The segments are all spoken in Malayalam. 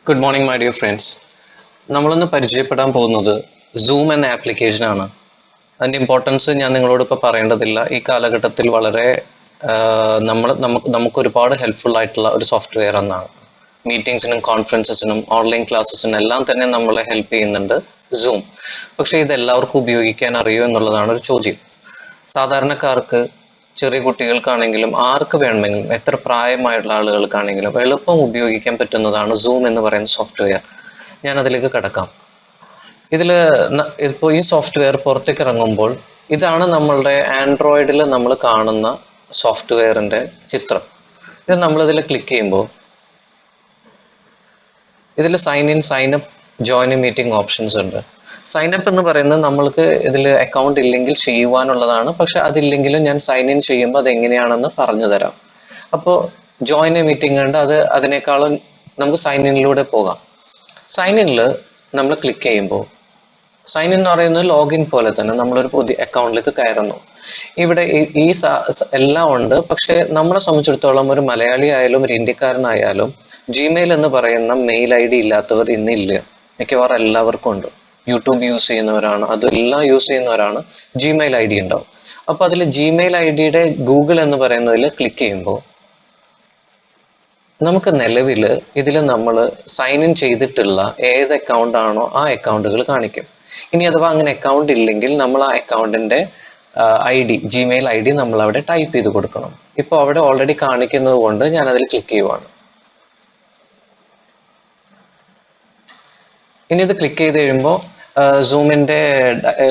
Good morning, my dear friends. നമ്മളൊന്ന് പരിചയപ്പെടാൻ പോകുന്നത് സൂം എന്ന ആപ്ലിക്കേഷനാണ്. അതിൻ്റെ ഇമ്പോർട്ടൻസ് ഞാൻ നിങ്ങളോട് ഇപ്പോൾ പറയേണ്ടതില്ല. ഈ കാലഘട്ടത്തിൽ വളരെ നമുക്ക് ഒരുപാട് ഹെൽപ്ഫുൾ ആയിട്ടുള്ള ഒരു സോഫ്റ്റ്വെയർ എന്നാണ്. മീറ്റിംഗ്സിനും കോൺഫറൻസസിനും ഓൺലൈൻ ക്ലാസ്സസിനും എല്ലാം തന്നെ നമ്മളെ ഹെൽപ്പ് ചെയ്യുന്നുണ്ട് സൂം. പക്ഷേ ഇത് എല്ലാവർക്കും ഉപയോഗിക്കാൻ അറിയോ എന്നുള്ളതാണ് ഒരു ചോദ്യം. സാധാരണക്കാർക്ക്, ചെറിയ കുട്ടികൾക്കാണെങ്കിലും ആർക്ക് വേണമെങ്കിലും, എത്ര പ്രായമായിട്ടുള്ള ആളുകൾക്കാണെങ്കിലും എളുപ്പം ഉപയോഗിക്കാൻ പറ്റുന്നതാണ് സൂം എന്ന് പറയുന്ന സോഫ്റ്റ്വെയർ. ഞാൻ അതിലേക്ക് കടക്കാം. ഇപ്പോൾ ഈ സോഫ്റ്റ്വെയർ പുറത്തേക്ക് ഇറങ്ങുമ്പോൾ ഇതാണ് നമ്മളുടെ ആൻഡ്രോയിഡിൽ നമ്മൾ കാണുന്ന സോഫ്റ്റ്വെയറിൻ്റെ ചിത്രം. ഇത് നമ്മളിതിൽ ക്ലിക്ക് ചെയ്യുമ്പോൾ ഇതിൽ sign in, sign up, join meeting options ഉണ്ട്. സൈൻ അപ്പ് എന്ന് പറയുന്നത് നമ്മൾക്ക് ഇതിൽ അക്കൗണ്ട് ഇല്ലെങ്കിൽ ചെയ്യുവാനുള്ളതാണ്. പക്ഷെ അതില്ലെങ്കിലും ഞാൻ സൈൻ ഇൻ ചെയ്യുമ്പോൾ അത് എങ്ങനെയാണെന്ന് പറഞ്ഞു തരാം. അപ്പോൾ ജോയിൻ എ മീറ്റിംഗ് ഉണ്ട്, അതിനേക്കാളും നമുക്ക് സൈൻ ഇനിലൂടെ പോകാം. സൈൻ ഇനിൽ നമ്മൾ ക്ലിക്ക് ചെയ്യുമ്പോൾ സൈൻ ഇൻ എന്ന് പറയുന്നത് ലോഗിൻ പോലെ തന്നെ നമ്മളൊരു പുതിയ അക്കൗണ്ടിലേക്ക് കയറുന്നു. ഇവിടെ ഈ എല്ലാം ഉണ്ട്. പക്ഷെ നമ്മളെ സംബന്ധിച്ചിടത്തോളം ഒരു മലയാളി ആയാലും ഒരു ഇന്ത്യക്കാരനായാലും ജിമെയിൽ എന്ന് പറയുന്ന മെയിൽ ID ഇല്ലാത്തവർ ഇന്നില്ല. മിക്കവാറും എല്ലാവർക്കും ഉണ്ട്. യൂട്യൂബ് യൂസ് ചെയ്യുന്നവരാണ്, അതെല്ലാം യൂസ് ചെയ്യുന്നവരാണ്, ജിമെയിൽ ID ഉണ്ടാവും. അപ്പോൾ അതിൽ ജിമെയിൽ IDയുടെ ഗൂഗിൾ എന്ന് പറയുന്നതിൽ ക്ലിക്ക് ചെയ്യുമ്പോൾ നമുക്ക് നിലവിൽ ഇതിൽ നമ്മൾ സൈൻ ഇൻ ചെയ്തിട്ടുള്ള ഏത് അക്കൗണ്ട് ആണോ ആ അക്കൗണ്ടുകൾ കാണിക്കും. ഇനി അഥവാ അങ്ങനെ അക്കൗണ്ട് ഇല്ലെങ്കിൽ നമ്മൾ ആ അക്കൗണ്ടിൻ്റെ ജിമെയിൽ ID നമ്മൾ അവിടെ ടൈപ്പ് ചെയ്ത് കൊടുക്കണം. ഇപ്പോൾ അവിടെ ഓൾറെഡി കാണിക്കുന്നത് കൊണ്ട് ഞാൻ അതിൽ ക്ലിക്ക് ചെയ്യുവാണ്. ഇനി ഇത് ക്ലിക്ക് ചെയ്ത് കഴിയുമ്പോൾ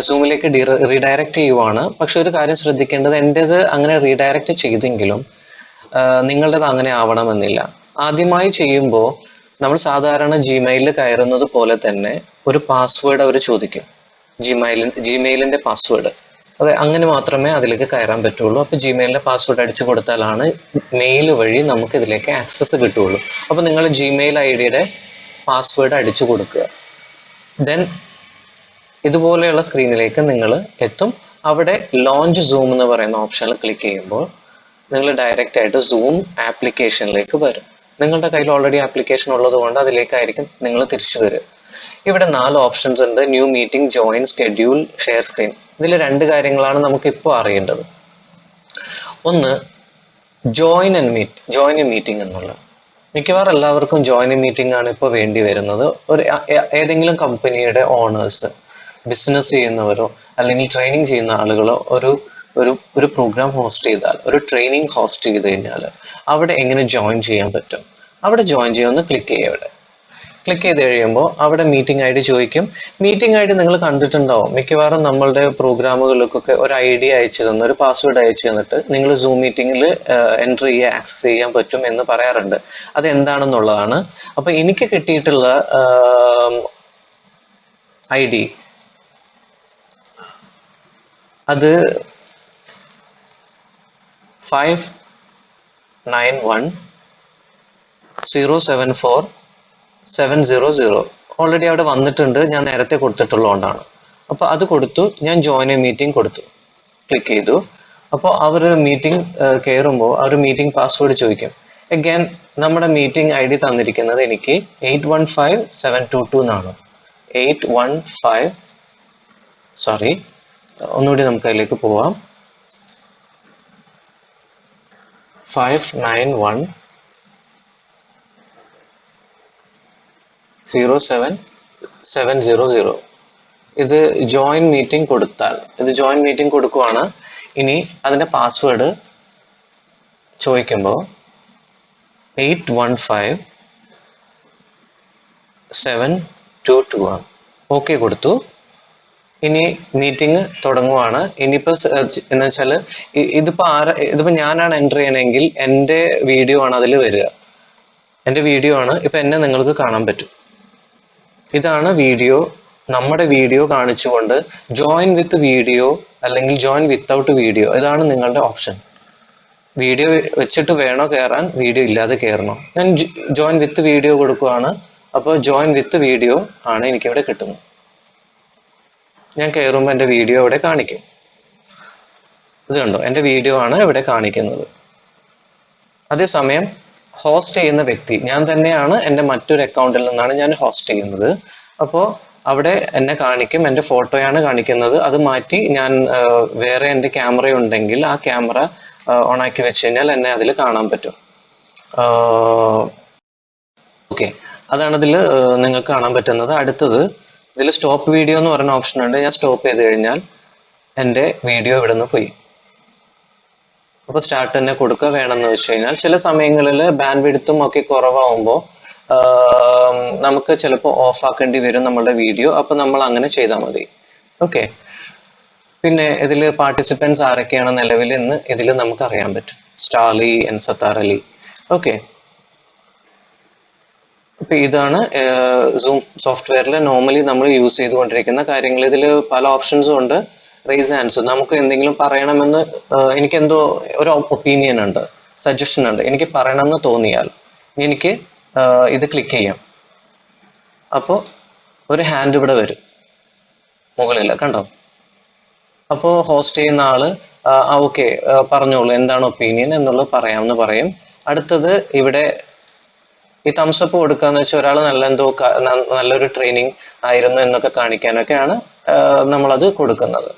സൂമിലേക്ക് റീഡയറക്റ്റ് ചെയ്യുവാണ്. പക്ഷെ ഒരു കാര്യം ശ്രദ്ധിക്കേണ്ടത്, എൻ്റേത് അങ്ങനെ റീഡയറക്റ്റ് ചെയ്തെങ്കിലും നിങ്ങളുടേത് അങ്ങനെ ആവണമെന്നില്ല. ആദ്യമായി ചെയ്യുമ്പോൾ നമ്മൾ സാധാരണ ജിമെയിലിൽ കയറുന്നത് പോലെ തന്നെ ഒരു പാസ്വേഡ് അവർ ചോദിക്കും. ജിമെയിലിൻ്റെ പാസ്വേഡ്, അതെ, അങ്ങനെ മാത്രമേ അതിലേക്ക് കയറാൻ പറ്റുള്ളൂ. അപ്പോൾ ജിമെയിലിൻ്റെ പാസ്വേഡ് അടിച്ചു കൊടുത്താലാണ് മെയിൽ വഴി നമുക്ക് ഇതിലേക്ക് ആക്സസ് കിട്ടുള്ളൂ. അപ്പോൾ നിങ്ങൾ ജിമെയിൽ IDയുടെ പാസ്വേഡ് അടിച്ചു കൊടുക്കുക. ദെൻ ഇതുപോലെയുള്ള സ്ക്രീനിലേക്ക് നിങ്ങൾ എത്തും. അവിടെ ലോഞ്ച് സൂം എന്ന് പറയുന്ന ഓപ്ഷനിൽ ക്ലിക്ക് ചെയ്യുമ്പോൾ നിങ്ങൾ ഡയറക്റ്റ് ആയിട്ട് സൂം ആപ്ലിക്കേഷനിലേക്ക് വരും. നിങ്ങളുടെ കയ്യിൽ ഓൾറെഡി ആപ്ലിക്കേഷൻ ഉള്ളത് കൊണ്ട് അതിലേക്കായിരിക്കും നിങ്ങൾ തിരിച്ചു വരിക. ഇവിടെ 4 ഓപ്ഷൻസ് ഉണ്ട്: new meeting, join, schedule, share screen. ഇതിൽ 2 കാര്യങ്ങളാണ് നമുക്ക് ഇപ്പോൾ അറിയേണ്ടത്. ഒന്ന്, ജോയിൻ എ മീറ്റിംഗ് എന്നുള്ളത്. മിക്കവാറും എല്ലാവർക്കും ജോയിൻ എ മീറ്റിംഗ് ആണ് ഇപ്പോൾ വേണ്ടി വരുന്നത്. ഏതെങ്കിലും കമ്പനിയുടെ ഓണേഴ്സ്, ബിസിനസ് ചെയ്യുന്നവരോ അല്ലെങ്കിൽ ട്രെയിനിങ് ചെയ്യുന്ന ആളുകളോ ഒരു പ്രോഗ്രാം ഹോസ്റ്റ് ചെയ്താൽ, ഒരു ട്രെയിനിങ് ഹോസ്റ്റ് ചെയ്ത് കഴിഞ്ഞാൽ അവിടെ എങ്ങനെ ജോയിൻ ചെയ്യാൻ പറ്റും? അവിടെ ജോയിൻ ചെയ്യാമെന്ന് ക്ലിക്ക് ചെയ്യുക. അവിടെ ക്ലിക്ക് ചെയ്ത് കഴിയുമ്പോൾ അവിടെ മീറ്റിംഗ് ID ചോദിക്കും. മീറ്റിംഗ് ID നിങ്ങൾ കണ്ടിട്ടുണ്ടാവും. മിക്കവാറും നമ്മളുടെ പ്രോഗ്രാമുകൾക്കൊക്കെ ഒരു ID അയച്ചു തന്ന്, ഒരു പാസ്വേഡ് അയച്ചു തന്നിട്ട് നിങ്ങൾ സൂം മീറ്റിങ്ങിൽ എൻ്റർ ചെയ്യുക, ആക്സസ് ചെയ്യാൻ പറ്റും എന്ന് പറയാറുണ്ട്. അത് എന്താണെന്നുള്ളതാണ്. അപ്പോൾ എനിക്ക് കിട്ടിയിട്ടുള്ള ID അത് 5910747000 ഓൾറെഡി അവിടെ വന്നിട്ടുണ്ട്. ഞാൻ നേരത്തെ കൊടുത്തിട്ടുള്ളതുകൊണ്ടാണ്. അപ്പോൾ അത് കൊടുത്തു. ഞാൻ ജോയിൻ എ മീറ്റിംഗ് കൊടുത്തു, ക്ലിക്ക് ചെയ്തു. അപ്പോൾ അവർ മീറ്റിംഗ് കയറുമ്പോൾ അവർ മീറ്റിംഗ് പാസ്വേഡ് ചോദിക്കും. അഗൈൻ നമ്മുടെ മീറ്റിംഗ് ID തന്നിരിക്കുന്നത് എനിക്ക് 815722 എന്നാണ്. ഒന്നുകൂടി നമുക്ക് അതിലേക്ക് പോവാം. 59107700. ഇത് ജോയിൻ മീറ്റിംഗ് കൊടുക്കുവാണ്. ഇനി അതിൻ്റെ പാസ്വേഡ് ചോദിക്കുമ്പോൾ 815722 ആണ്. ഓക്കെ കൊടുത്തു. ഇനി മീറ്റിംഗ് തുടങ്ങുവാണ്. ഇനിയിപ്പോൾ എന്ന് വെച്ചാൽ ഇതിപ്പോൾ ഞാനാണ് എൻ്റർ ചെയ്യണമെങ്കിൽ എൻ്റെ വീഡിയോ ആണ് അതിൽ വരിക. എൻ്റെ വീഡിയോ ആണ്. ഇപ്പം എന്നെ നിങ്ങൾക്ക് കാണാൻ പറ്റും. ഇതാണ് വീഡിയോ. നമ്മുടെ വീഡിയോ കാണിച്ചുകൊണ്ട് ജോയിൻ വിത്ത് വീഡിയോ അല്ലെങ്കിൽ ജോയിൻ വിത്തൗട്ട് വീഡിയോ, ഇതാണ് നിങ്ങളുടെ ഓപ്ഷൻ. വീഡിയോ വെച്ചിട്ട് വേണോ കയറാൻ, വീഡിയോ ഇല്ലാതെ കയറണോ? ഞാൻ ജോയിൻ വിത്ത് വീഡിയോ കൊടുക്കുവാണ്. അപ്പോൾ ജോയിൻ വിത്ത് വീഡിയോ ആണ് എനിക്കിവിടെ കിട്ടുന്നത്. ഞാൻ കയറുമ്പോൾ എൻ്റെ വീഡിയോ ഇവിടെ കാണിക്കും. ഇത് കണ്ടോ, എൻ്റെ വീഡിയോ ആണ് ഇവിടെ കാണിക്കുന്നത്. അതേസമയം ഹോസ്റ്റ് ചെയ്യുന്ന വ്യക്തി ഞാൻ തന്നെയാണ്. എൻ്റെ മറ്റൊരു അക്കൗണ്ടിൽ നിന്നാണ് ഞാൻ ഹോസ്റ്റ് ചെയ്യുന്നത്. അപ്പോൾ അവിടെ എന്നെ കാണിക്കും, എൻ്റെ ഫോട്ടോയാണ് കാണിക്കുന്നത്. അത് മാറ്റി ഞാൻ വേറെ എൻ്റെ ക്യാമറ ഉണ്ടെങ്കിൽ ആ ക്യാമറ ഓൺ ആക്കി വെച്ച് കഴിഞ്ഞാൽ എന്നെ അതിൽ കാണാൻ പറ്റും. ഓക്കെ, അതാണ് ഇതിൽ നിങ്ങൾക്ക് കാണാൻ പറ്റുന്നത്. അടുത്തത് ഇതിൽ സ്റ്റോപ്പ് വീഡിയോ എന്ന് പറയുന്ന ഓപ്ഷൻ ഉണ്ട്. ഞാൻ സ്റ്റോപ്പ് ചെയ്ത് കഴിഞ്ഞാൽ എൻ്റെ വീഡിയോ ഇവിടെ നിന്ന് പോയി. അപ്പോൾ സ്റ്റാർട്ട് തന്നെ കൊടുക്കുക. വേണമെന്ന് വെച്ച് കഴിഞ്ഞാൽ ചില സമയങ്ങളിൽ ബാൻഡ് വിഡ്ത്തും ഒക്കെ കുറവാകുമ്പോൾ നമുക്ക് ചിലപ്പോൾ ഓഫ് ആക്കേണ്ടി വരും നമ്മളുടെ വീഡിയോ. അപ്പോൾ നമ്മൾ അങ്ങനെ ചെയ്താൽ മതി. ഓക്കെ, പിന്നെ ഇതിൽ പാർട്ടിസിപ്പൻസ് ആരൊക്കെയാണ് നിലവിൽ എന്ന് ഇതിൽ നമുക്ക് അറിയാൻ പറ്റും. സ്റ്റാർലി ആൻഡ് സത്താർ അലി. ഓക്കെ, അപ്പൊ ഇതാണ് സൂം സോഫ്റ്റ്വെയറിൽ നോർമലി നമ്മൾ യൂസ് ചെയ്തുകൊണ്ടിരിക്കുന്ന കാര്യങ്ങൾ. ഇതിൽ പല ഓപ്ഷൻസും ഉണ്ട്. റേസ് ഹാൻഡ്സ്, നമുക്ക് എന്തെങ്കിലും പറയണമെന്ന് എനിക്കെന്തോ ഒരു ഒപ്പീനിയൻ ഉണ്ട്, സജഷൻ ഉണ്ട്, എനിക്ക് പറയണമെന്ന് തോന്നിയാൽ എനിക്ക് ഇത് ക്ലിക്ക് ചെയ്യാം. അപ്പോൾ ഒരു ഹാൻഡ് ഇവിടെ വരും മുകളിൽ, കണ്ടോ? അപ്പോൾ ഹോസ്റ്റ് ചെയ്യുന്ന ആള് ഓക്കെ പറഞ്ഞോളൂ എന്താണ് ഒപ്പീനിയൻ എന്നുള്ളത് പറയാമെന്ന് പറയും. അടുത്തത് ഇവിടെ ഈ തംസപ്പ് കൊടുക്കാന്ന് വെച്ചാൽ ഒരാൾ നല്ലൊരു ട്രെയിനിങ് ആയിരുന്നു എന്നൊക്കെ കാണിക്കാനൊക്കെയാണ് നമ്മളത് കൊടുക്കുന്നത്.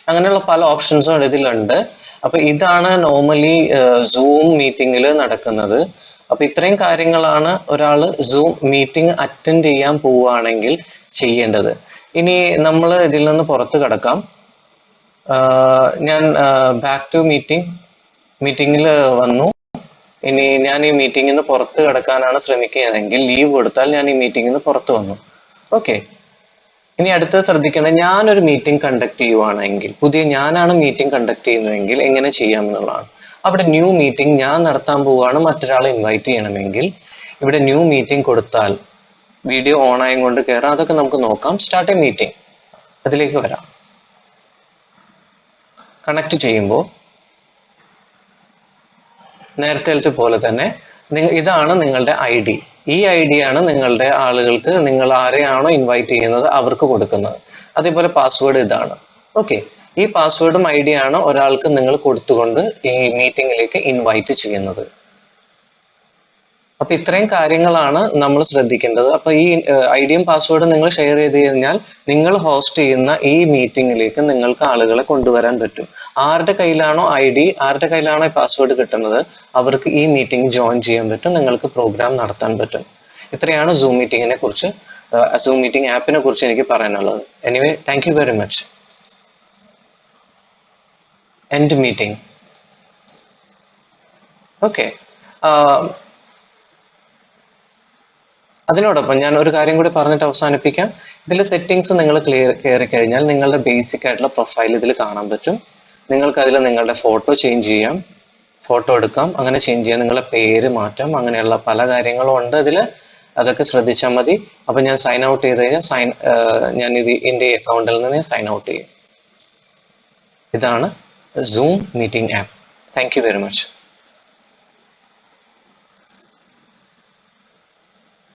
അങ്ങനെയുള്ള പല ഓപ്ഷൻസും ഇതിലുണ്ട്. അപ്പൊ ഇതാണ് നോർമലി സൂം മീറ്റിംഗിൽ നടക്കുന്നത്. അപ്പൊ ഇത്രയും കാര്യങ്ങളാണ് ഒരാൾ സൂം മീറ്റിംഗ് അറ്റൻഡ് ചെയ്യാൻ പോവുകയാണെങ്കിൽ ചെയ്യേണ്ടത്. ഇനി നമ്മൾ ഇതിൽ നിന്ന് പുറത്ത് കടക്കാം. ഞാൻ ബാക്ക് ടു മീറ്റിംഗിൽ വന്നു. ഇനി ഞാൻ ഈ മീറ്റിംഗിൽ നിന്ന് പുറത്ത് കിടക്കാനാണ് ശ്രമിക്കുന്നതെങ്കിൽ ലീവ് കൊടുത്താൽ ഞാൻ ഈ മീറ്റിംഗിൽ നിന്ന് പുറത്ത് വന്നു. ഓക്കെ, ഇനി അടുത്തത് ശ്രദ്ധിക്കേണ്ടത്, ഞാനൊരു മീറ്റിംഗ് കണ്ടക്ട് ചെയ്യുവാണെങ്കിൽ, ഞാനാണ് മീറ്റിംഗ് കണ്ടക്ട് ചെയ്യുന്നതെങ്കിൽ എങ്ങനെ ചെയ്യാം എന്നുള്ളതാണ്. അവിടെ ന്യൂ മീറ്റിംഗ് ഞാൻ നടത്താൻ പോവുകയാണ്, മറ്റൊരാളെ ഇൻവൈറ്റ് ചെയ്യണമെങ്കിൽ ഇവിടെ ന്യൂ മീറ്റിംഗ് കൊടുത്താൽ വീഡിയോ ഓൺ ആയും കൊണ്ട് കയറാം. അതൊക്കെ നമുക്ക് നോക്കാം. സ്റ്റാർട്ട് എ മീറ്റിംഗ്, അതിലേക്ക് വരാം. കണക്ട് ചെയ്യുമ്പോൾ നേരത്തെ പോലെ തന്നെ ഇതാണ് നിങ്ങളുടെ ID. ഈ ID ആണ് നിങ്ങളുടെ ആളുകൾക്ക്, നിങ്ങൾ ആരെയാണോ ഇൻവൈറ്റ് ചെയ്യുന്നത് അവർക്ക് കൊടുക്കുന്നത്. അതേപോലെ പാസ്വേഡ് ഇതാണ്. ഓക്കെ, ഈ പാസ്വേഡും ID ആണ് ഒരാൾക്ക് നിങ്ങൾ കൊടുത്തുകൊണ്ട് ഈ മീറ്റിംഗിലേക്ക് ഇൻവൈറ്റ് ചെയ്യുന്നത്. അപ്പൊ ഇത്രയും കാര്യങ്ങളാണ് നമ്മൾ ശ്രദ്ധിക്കേണ്ടത്. അപ്പൊ ഈ ഐഡിയും പാസ്വേഡും നിങ്ങൾ ഷെയർ ചെയ്ത് കഴിഞ്ഞാൽ നിങ്ങൾ ഹോസ്റ്റ് ചെയ്യുന്ന ഈ മീറ്റിംഗിലേക്ക് നിങ്ങൾക്ക് ആളുകളെ കൊണ്ടുവരാൻ പറ്റും. ആരുടെ കയ്യിലാണോ ID, ആരുടെ കയ്യിലാണോ ഈ പാസ്വേഡ് കിട്ടുന്നത് അവർക്ക് ഈ മീറ്റിംഗ് ജോയിൻ ചെയ്യാൻ പറ്റും, നിങ്ങൾക്ക് പ്രോഗ്രാം നടത്താൻ പറ്റും. ഇത്രയാണ് സൂം മീറ്റിംഗിനെ കുറിച്ച്, സൂം മീറ്റിംഗ് ആപ്പിനെ കുറിച്ച് എനിക്ക് പറയാനുള്ളത്. Anyway, thank you very much. End meeting. Okay, അതിനോടൊപ്പം ഞാൻ ഒരു കാര്യം കൂടി പറഞ്ഞിട്ട് അവസാനിപ്പിക്കാം. ഇതിൽ സെറ്റിംഗ്സ് നിങ്ങൾ കയറി കഴിഞ്ഞാൽ നിങ്ങളുടെ ബേസിക് ആയിട്ടുള്ള പ്രൊഫൈൽ ഇതിൽ കാണാൻ പറ്റും. നിങ്ങൾക്ക് അതിൽ നിങ്ങളുടെ ഫോട്ടോ ചേഞ്ച് ചെയ്യാം, ഫോട്ടോ എടുക്കാം, അങ്ങനെ ചേഞ്ച് ചെയ്യാം, നിങ്ങളുടെ പേര് മാറ്റാം, അങ്ങനെയുള്ള പല കാര്യങ്ങളും ഉണ്ട് ഇതിൽ. അതൊക്കെ ശ്രദ്ധിച്ചാൽ മതി. അപ്പൊ ഞാൻ സൈൻ ഔട്ട് ചെയ്ത് കഴിഞ്ഞാൽ ഞാൻ എൻ്റെ അക്കൗണ്ടിൽ നിന്ന് സൈൻ ഔട്ട് ചെയ്യും. ഇതാണ് zoom meeting app. Thank you very much.